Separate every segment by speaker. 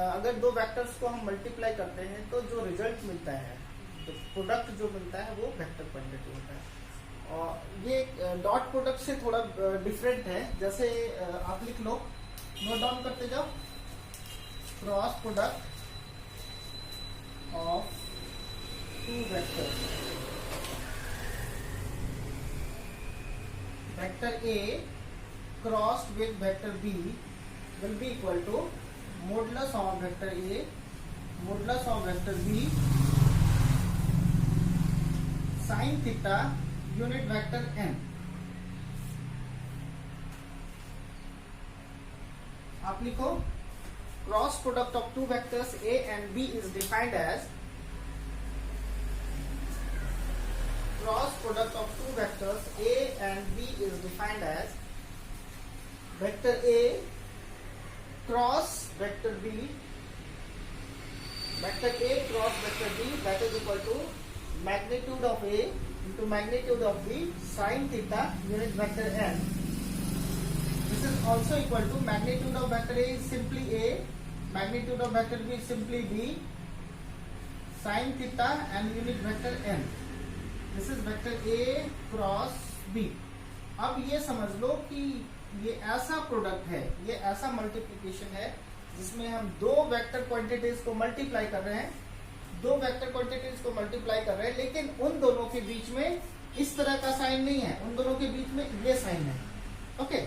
Speaker 1: अगर दो वेक्टर्स को हम मल्टीप्लाई करते हैं तो जो रिजल्ट मिलता है, तो प्रोडक्ट जो मिलता है वो वेक्टर क्वांटिटी होता है। और ये डॉट प्रोडक्ट से थोड़ा डिफरेंट है। जैसे आप लिख लो, नोट डाउन करते जाओ, cross product of two vectors, vector A crossed with vector b will be equal to modulus of vector a modulus of vector b sin theta unit vector n। आप लिखो, cross product of two vectors a and b is defined as cross product of two vectors a and b is defined as vector a cross vector b, vector a cross vector b, that is equal to magnitude of a into magnitude of b sin theta unit vector n. This is also equal to magnitude of vector a is simply a, magnitude of vector b is simply b, sin theta and unit vector n. This is vector a cross b. अब ये समझ लो कि ये ऐसा product है, ये ऐसा multiplication है जिसमें हम दो वेक्टर क्वांटिटीज को मल्टीप्लाई कर रहे हैं, दो वेक्टर क्वांटिटीज को मल्टीप्लाई कर रहे हैं, लेकिन उन दोनों के बीच में इस तरह का साइन नहीं है, उन दोनों के बीच में ये साइन है। ओके,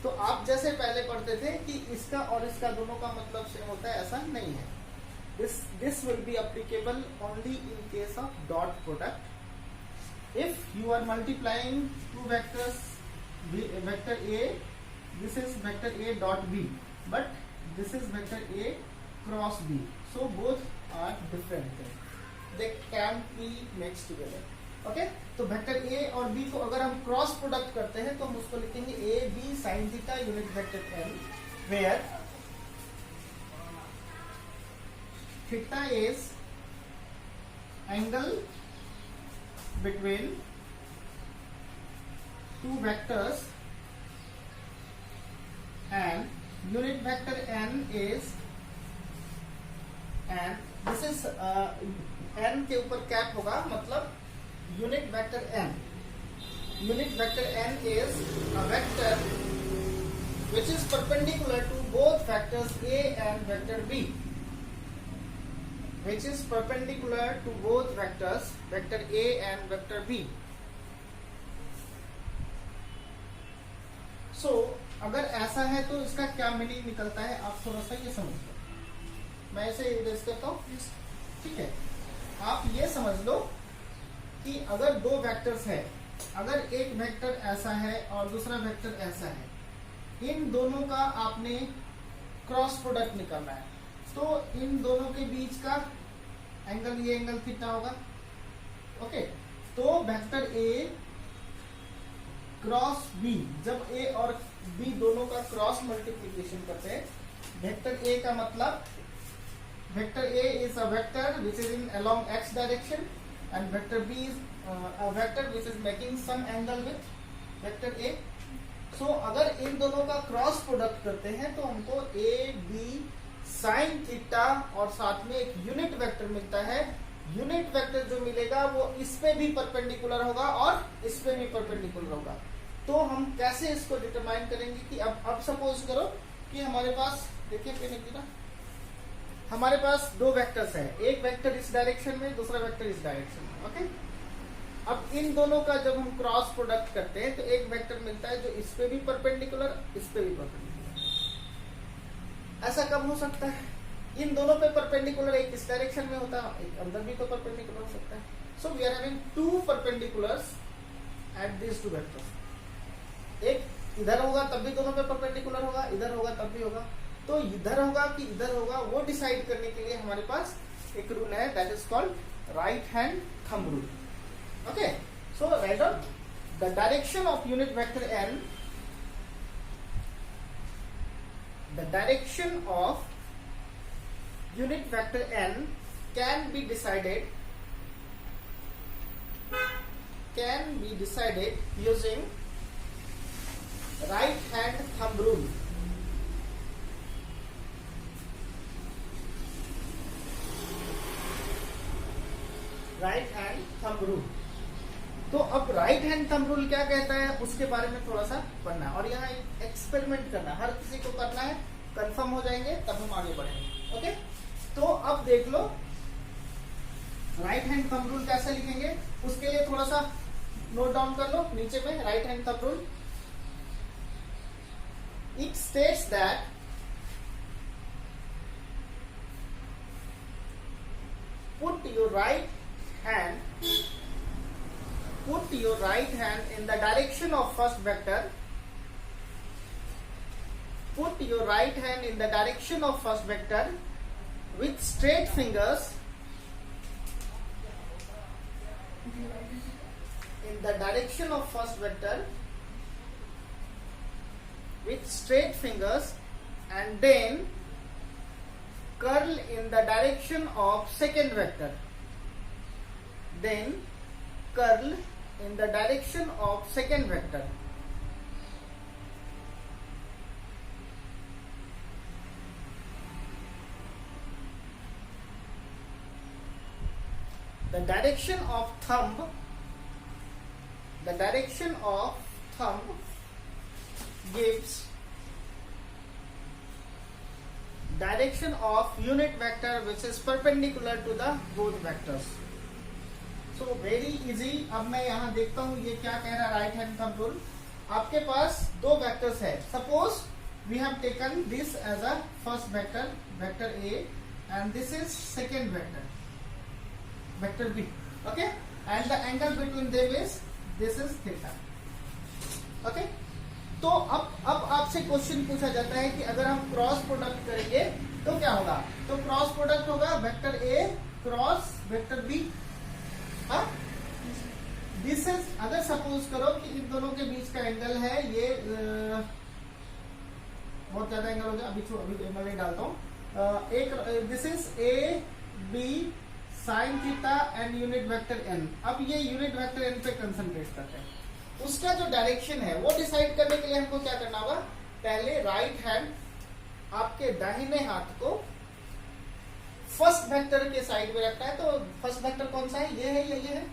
Speaker 1: तो आप जैसे पहले पढ़ते थे कि इसका और इसका दोनों का मतलब सेम होता है, ऐसा नहीं है। This will be applicable only in case of dot product. If you are multiplying two vectors, vector A, this is vector A dot B, but this is vector A cross B. So both are different things. They can't be mixed together. Okay? तो vector A और B को अगर हम cross product करते हैं तो हम उसको लिखेंगे A B sin theta unit vector n, where theta is angle between two vectors and unit vector n is, and this is n के ऊपर कैप होगा, मतलब unit vector n. Unit vector n is a vector which is perpendicular to both vectors a and vector b, which is perpendicular to both vectors, vector a and vector b. So अगर ऐसा है तो इसका क्या meaning निकलता है, आप थोड़ा सा ये समझ लो। मैं ऐसे इरेज करता हूँ, ठीक है। आप ये समझ लो कि अगर दो वेक्टर्स है, अगर एक वेक्टर ऐसा है और दूसरा वेक्टर ऐसा है, इन दोनों का आपने क्रॉस प्रोडक्ट निकालना है, तो इन दोनों के बीच का एंगल, ये एंगल थीटा होगा। ओके, तो वेक्टर ए क्रॉस बी, जब ए और बी दोनों का क्रॉस मल्टीप्लिकेशन करते हैं, वेक्टर ए का मतलब, vector A is a vector which is in along X direction and vector B is a vector which is making some angle with vector A. So अगर इन दोनों का क्रॉस प्रोडक्ट करते हैं तो हमको ए बी साइन थीटा और साथ में एक यूनिट वेक्टर मिलता है। यूनिट वेक्टर जो मिलेगा वो इस पे भी परपेंडिकुलर होगा और इस पे भी परपेंडिकुलर होगा। तो हम कैसे इसको डिटरमाइन करेंगे कि अब सपोज करो कि हमारे पास, देखिए पेन की ना, हमारे पास दो वेक्टर्स हैं, एक वेक्टर इस डायरेक्शन में, दूसरा वेक्टर इस डायरेक्शन में। ओके, अब इन दोनों का जब हम क्रॉस प्रोडक्ट करते हैं तो एक वेक्टर मिलता है जो इस पे भी परपेंडिकुलर, इस पे भी परपेंडिकुलर। ऐसा कब हो सकता है? इन दोनों पे परपेंडिकुलर, एक इस डायरेक्शन में होता है, एक अंदर भी तो परपेंडिकुलर हो सकता है। So we are having two perpendiculars at this two vectors. एक इधर होगा तब भी दोनों पे परपेंडिकुलर होगा, इधर होगा तब भी होगा। तो इधर होगा कि इधर होगा वो डिसाइड करने के लिए हमारे पास एक रूल है, that is called right hand thumb rule. Okay, so write down the direction of unit vector n, the direction of unit vector n can be decided using right hand thumb rule. Right hand thumb rule. तो अब right hand thumb rule क्या कहता है उसके बारे में थोड़ा सा पढ़ना है, और यहाँ एक एक्सपेरिमेंट करना है, हर किसी को करना है, कंफर्म हो जाएंगे तब हम आगे बढ़ेंगे। ओके, तो अब देख लो राइट हैंड थंब रूल कैसे लिखेंगे, उसके लिए थोड़ा सा नोट डाउन कर लो नीचे में। Right hand thumb rule, it states that put your right hand in the direction of first vector. Put your right hand in the direction of first vector with straight fingers. In the direction of first vector with straight fingers, and then curl in the direction of second vector. Then curl in the direction of second vector. The direction of thumb gives direction of unit vector which is perpendicular to the both vectors. So very easy. अब मैं यहाँ देखता हूँ ये क्या कह रहा है राइट हैंड थंब रूल। आपके पास दो वेक्टर्स है, suppose we have taken this as a first vector, vector A, and this is second vector, vector B. Okay, and the angle between them is this is theta. Okay, तो अब आपसे question पूछा जाता है कि अगर हम क्रॉस प्रोडक्ट करेंगे तो क्या होगा, तो क्रॉस प्रोडक्ट होगा vector A cross vector B. हाँ, दिस इज, अगर सपोज करो कि इन दोनों के बीच का एंगल है ये बहुत ज्यादा एंगल हो गया, अभी मैं नहीं डालता हूँ, एक this is A B sine theta and unit vector N. अब ये यूनिट वेक्टर एन पे कंसंट्रेट करते हैं, उसका जो डायरेक्शन है वो डिसाइड करने के लिए हमको क्या करना होगा, पहले राइट हैंड आपके दाहिने हाथ को फर्स्ट वेक्टर के साइड में रखना है। तो फर्स्ट वेक्टर कौन सा है, ये है या ये है,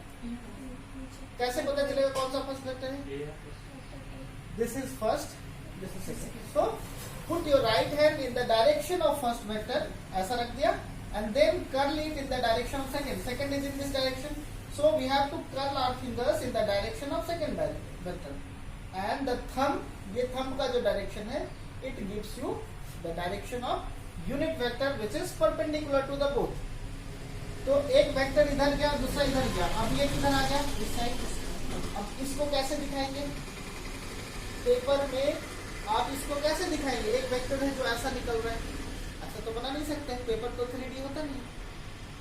Speaker 1: कैसे पता चलेगा कौन सा फर्स्ट वेक्टर है, this is first, this is second. So put your right hand in the direction of first vector, ऐसा रख दिया, and then curl it in the direction of second, second is in this direction, so we have to curl our fingers in the direction of second vector, and the thumb, ये thumb का जो direction है, it gives you the direction of unit vector which is perpendicular to the both। तो एक vector इधर गया, दूसरा इधर गया, अब ये किधर आ गया, इस साइड। अब इसको कैसे दिखाएंगे पेपर में, आप इसको कैसे दिखाएंगे, एक वेक्टर है जो ऐसा निकल रहा है, ऐसा तो बना नहीं सकते, पेपर तो 3D होता नहीं,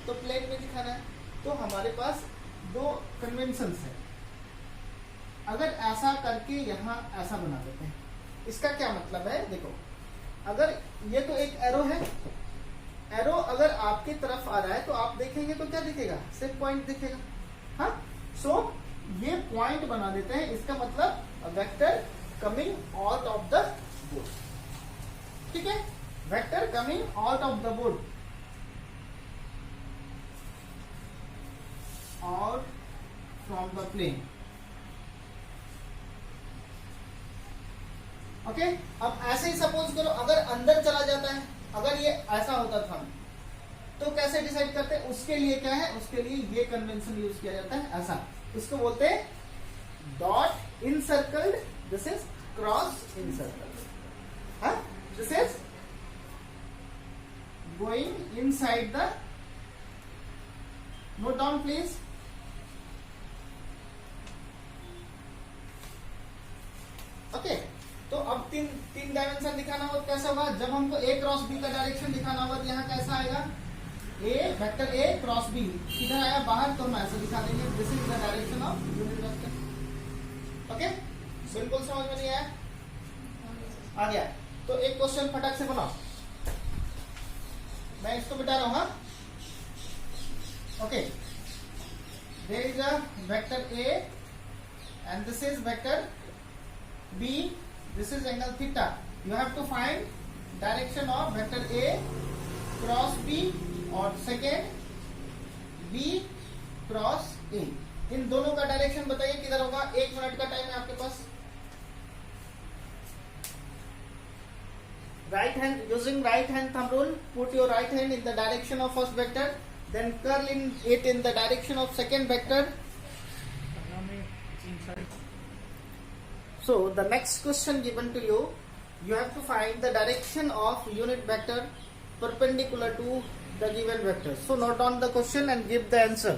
Speaker 1: तो प्लेन में दिखाना है। तो हमारे पास दो कन्वेंशन है, अगर ऐसा करके यहाँ ऐसा बना देते हैं, इसका क्या मतलब है, देखो अगर ये तो एक एरो है, एरो अगर आपकी तरफ आ रहा है तो आप देखेंगे तो क्या दिखेगा, सिर्फ पॉइंट दिखेगा। हाँ, सो ये पॉइंट बना देते हैं, इसका मतलब vector coming out of the board. ठीक है, vector coming out of the board और फ्रॉम द प्लेन। ओके, अब ऐसे ही सपोज करो अगर अंदर चला जाता है, अगर ये ऐसा होता था तो कैसे डिसाइड करते हैं, उसके लिए क्या है, उसके लिए ये कन्वेंशन यूज किया जाता है, ऐसा, इसको बोलते हैं डॉट इनसर्कल्ड, दिस इज क्रॉस इनसर्कल्ड। हाँ, this is going inside the, note down please. Okay, तो अब तीन डायमेंशन दिखाना हो कैसा होगा, जब हमको ए क्रॉस बी का डायरेक्शन दिखाना होगा तो यहाँ कैसा आएगा, ए वेक्टर ए क्रॉस बी किधर आया बाहर, तो हम ऐसे दिखा देंगे, this is the direction of unit vector. Okay, बिल्कुल समझ में नहीं आया, आ गया। तो एक क्वेश्चन फटाक से बनाओ, मैं इसको बिठा रहा हूं। हाँ, okay, there is a vector A and this is vector B, this is angle theta. You have to find direction of vector A cross B, or second B cross A. इन दोनों का डायरेक्शन बताइए किधर होगा। 1 minute का time है आपके पास। right hand, using right hand thumb rule, put your right hand in the direction of first vector, then curl in it in the direction of second vector. So the next question given to you, you have to find the direction of unit vector perpendicular to the given vector. So note down the question and give the answer.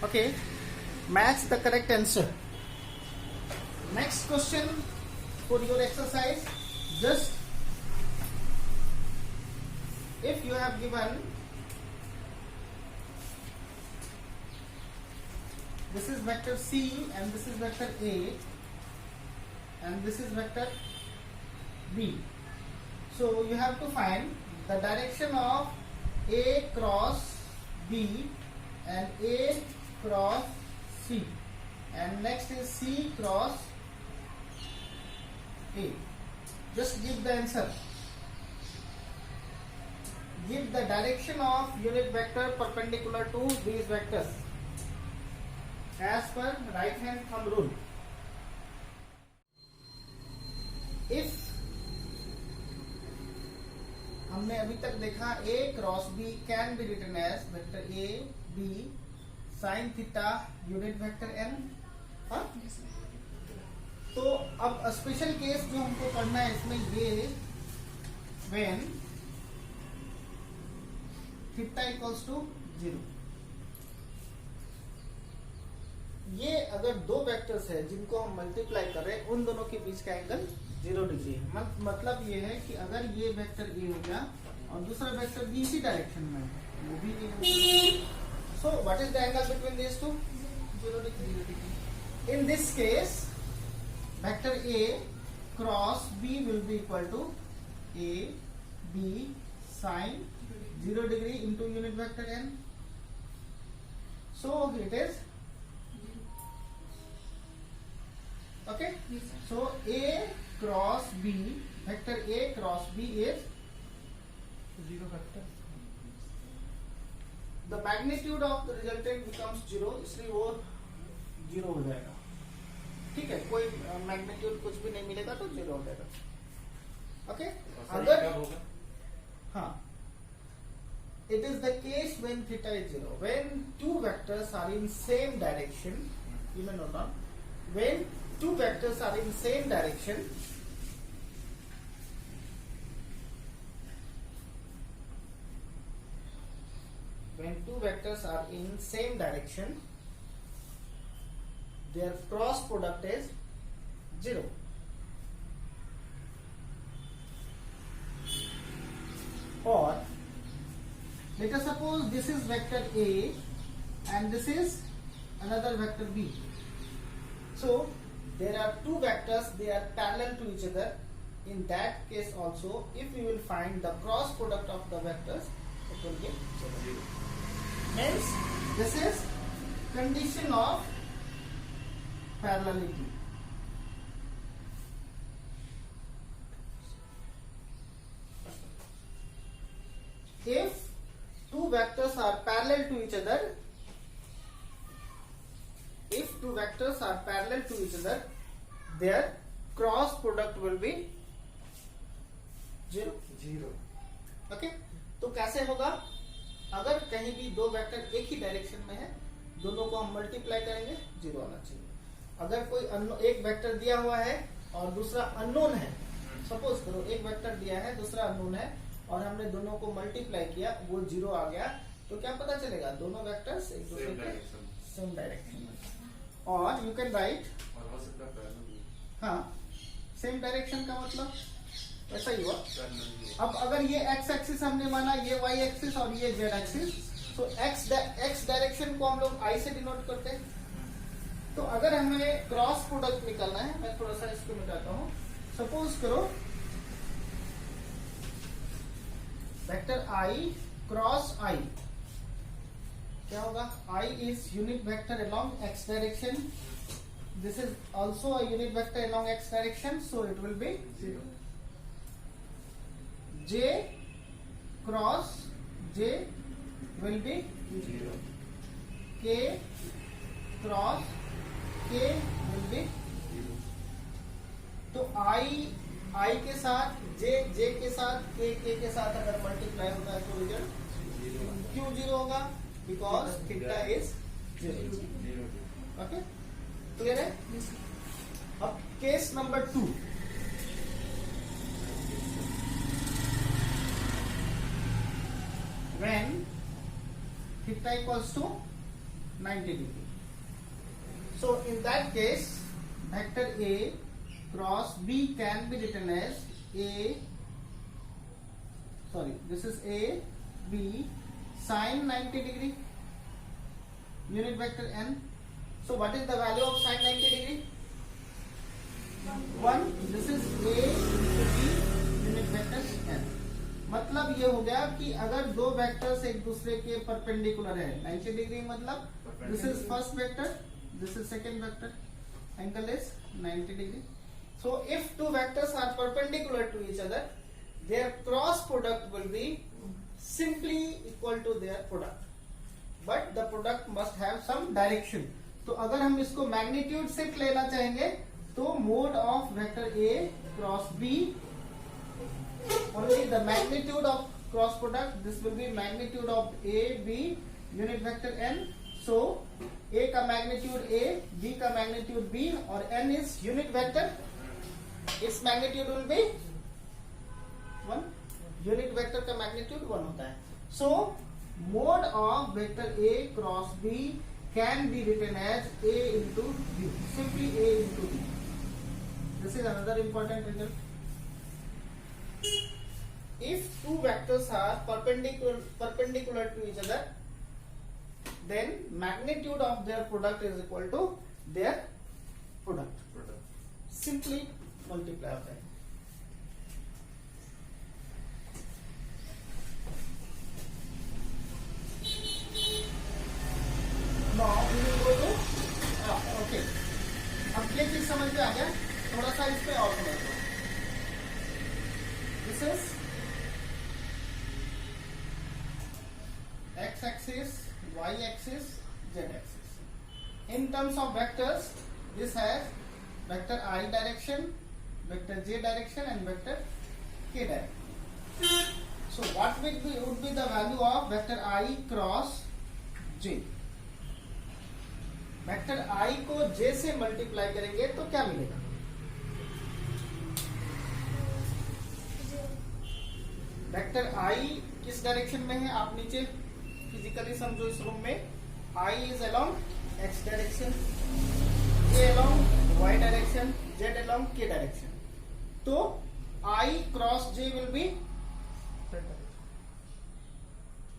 Speaker 1: Okay, match the correct answer. Next question for your exercise, just if you have given this is vector C and this is vector A and this is vector B, so you have to find the direction of A cross B and A cross C, and next is C cross A. Just give the answer. Give the direction of unit vector perpendicular to these vectors as per right hand thumb rule. If हमने अभी तक देखा A cross B can be written as vector A B sin theta unit vector n. हाँ? तो अब special case जो हमको पढ़ना है इसमें ये व्हेन थीटा इक्वल्स टू 0, ये अगर दो वेक्टर्स है जिनको हम मल्टीप्लाई कर रहे हैं उन दोनों के बीच का एंगल 0 डिग्री है। मतलब ये है कि अगर ये वेक्टर ए हो गया और दूसरा वेक्टर बी इसी डायरेक्शन में है वो भी, so what is the angle between this two? 0 degree. In this case vector A cross B will be equal to A B sin 0 degree into unit vector n. So it is okay. So A cross B, vector A cross B is 0 vector. The magnitude of the resultant becomes 0, इसलिए वो 0 हो जाएगा। ठीक है, कोई magnitude कुछ भी नहीं मिलेगा तो 0 हो जाएगा। ओके, अगर हाँ, it is the case when theta is 0, when two vectors are in same direction, you may note down, when two vectors are in same direction, when two vectors are in same direction, their cross product is 0. Or let us suppose this is vector A and this is another vector B. So there are two vectors, they are parallel to each other. In that case also, if we will find the cross product of the vectors, it will be 0. Hence this is condition of parallelity. If two vectors are parallel to each other, their cross product will be 0. Okay, तो कैसे होगा? अगर कहीं भी दो vector एक ही direction में है, दोनों को हम मल्टीप्लाई करेंगे, 0 आना चाहिए। अगर कोई एक वेक्टर दिया हुआ है और दूसरा अननोन है, सपोज करो एक वेक्टर दिया है दूसरा अननोन है और हमने दोनों को मल्टीप्लाई किया, वो 0 आ गया, तो क्या पता चलेगा? दोनों वेक्टर्स एक दूसरे के सेम डायरेक्शन में। और यू कैन राइट, हाँ, सेम डायरेक्शन का मतलब ऐसा ही हुआ। अब अगर ये x एक्सिस हमने माना, ये y एक्सिस और ये z एक्सिस, तो x डायरेक्शन को हम लोग I से डिनोट करते हैं। तो अगर हमें क्रॉस प्रोडक्ट निकालना है, मैं थोड़ा सा इसको मिटाता हूं। सपोज करो वेक्टर I क्रॉस I, क्या होगा? I is unit vector along x direction. This is also a unit vector along x direction, so it will be 0. J cross J will be 0. K cross K will be, तो I के साथ J के साथ K के साथ अगर multiply होता है तो रिजल्ट क्यों 0 होगा, because theta is 0. Okay, clear है. अब case number 2, when theta equals to 90 degree. So in that case, vector A cross B can be written as this is A B sin 90 degree, unit vector n. So what is the value of sin 90 degree? 1. This is A into B, unit vector n. मतलब ये हो गया कि अगर दो vectors एक दूसरे के परपेंडिकुलर है 90 डिग्री, मतलब this is first vector, this is second vector, angle is 90 degree. So if two vectors are perpendicular to each other, their cross product will be simply equal to their product, but the product must have some direction. तो अगर हम इसको magnitude shift लेना चाहेंगे तो mode of vector A cross B, only the magnitude of cross product, this will be magnitude of A B unit vector n. So A का magnitude A, B का magnitude B और n is unit vector, its magnitude will be 1. unit vector का magnitude 1 होता है. So mode of vector A cross B can be written as A into B, simply A into B. This is another important result. If two vectors are perpendicular to each other, then magnitude of their product is equal to their product. Simply multiply होता है. Now we will go to okay. अब ये चीज समझ में आ गया, थोड़ा सा इस पे और समझ लो. This is x axis, y axis, z axis. In terms of vectors, this has vector I direction, vector j direction and vector k direction. So what would be the value of vector I cross j? Vector I को j से multiply करेंगे तो क्या मिलेगा? Vector I किस direction में है, आप नीचे फिजिकली समझो इस रूम में. I is along x direction, J along y direction, Z along k direction. तो I cross J will be,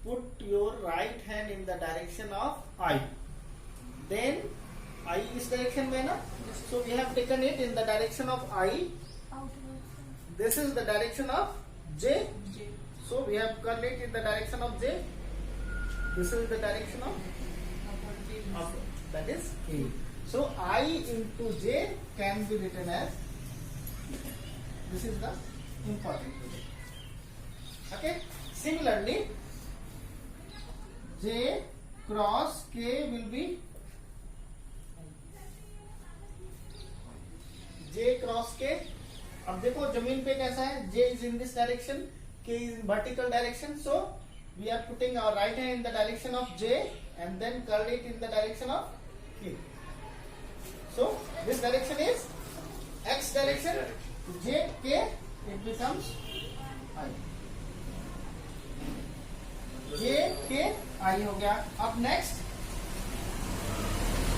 Speaker 1: put your right hand in the direction of I. Then I इस direction में ना, so we have taken it in the direction of I. This is the direction of J. So we have curled it in the direction of J. This is the direction of upward, that is A. So I into J can be written as, this is the important thing. Okay. Similarly, J cross K will be, J cross K. अब देखो जमीन पे कैसा है, J is in this direction, K is in vertical direction. So we are putting our right hand in the direction of J and then curl it in the direction of K. So this direction is x direction, J K, it becomes I. J K I हो गया. अब next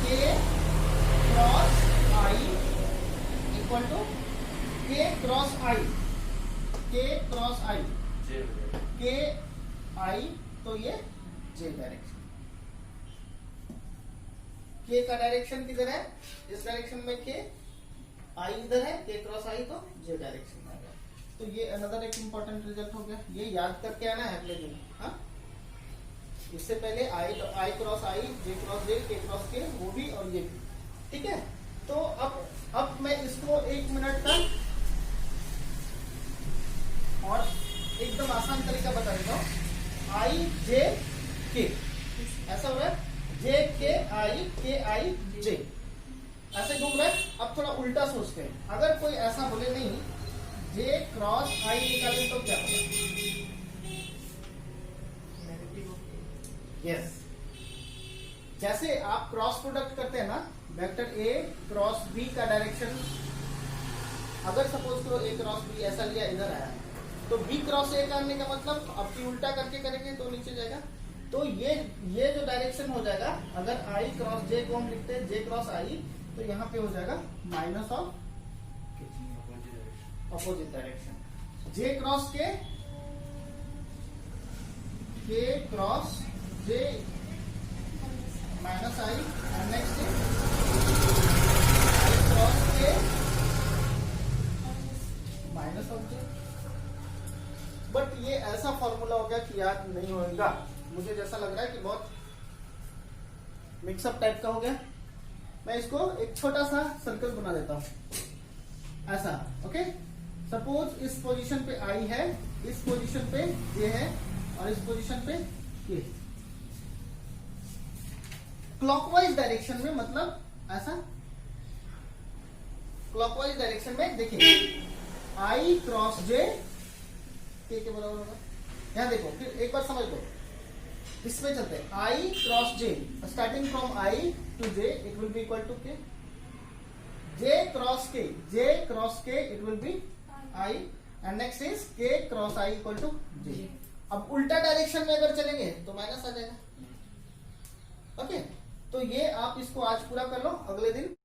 Speaker 1: K cross I equal to K cross I, K cross I, K I, तो ये J direction. K का direction किधर है, इस direction में K, I इधर है, K क्रॉस I तो J डायरेक्शन में आ गया. तो ये अनदर एक इम्पोर्टेंट रिजल्ट हो गया. ये याद करके आना है अगले दिन. हाँ, इससे पहले I cross I, J cross J, K cross K, वो भी और ये भी. ठीक है. तो अब मैं इसको 1 मिनट का और एकदम आसान तरीका बता देता हूँ. I J K ऐसा हो रहा है. जे के आई जे, ऐसे घूम रहा है। अब थोड़ा उल्टा सोचते हैं, अगर कोई ऐसा बोले नहीं जे क्रॉस आई निकाले तो क्या होगा? यस, जैसे आप क्रॉस प्रोडक्ट करते हैं ना, वेक्टर ए क्रॉस बी का डायरेक्शन, अगर सपोज करो ए क्रॉस बी ऐसा लिया, इधर आया, तो बी क्रॉस ए करने का मतलब अब की उल्टा करके करेंगे तो नीचे जाएगा। तो ये जो डायरेक्शन हो जाएगा, अगर आई क्रॉस जे को हम लिखते हैं जे क्रॉस आई, तो यहाँ पे हो जाएगा minus of opposite direction. J cross K cross J minus I, and next I cross K minus of J. But ये ऐसा फॉर्मूला हो गया कि याद नहीं होगा, मुझे जैसा लग रहा है कि बहुत मिक्सअप टाइप का हो गया। मैं इसको एक छोटा सा सर्कल बना देता हूं ऐसा, ओके। सपोज इस पोजीशन पे आई है, इस पोजीशन पे ये है, और इस पोजीशन पे ये। क्लॉकवाइज डायरेक्शन में, मतलब ऐसा क्लॉकवाइज डायरेक्शन में देखिए, आई क्रॉस जे के बराबर होगा। यहां देखो, फिर एक बार समझ लो, इसमें चलते हैं। I cross J, starting from I to J, it will be equal to K. J cross K it will be I, and next is K cross I equal to J. अब उल्टा डायरेक्शन में अगर चलेंगे तो minus आ जाएगा, okay. तो ये आप इसको आज पूरा कर लो, अगले दिन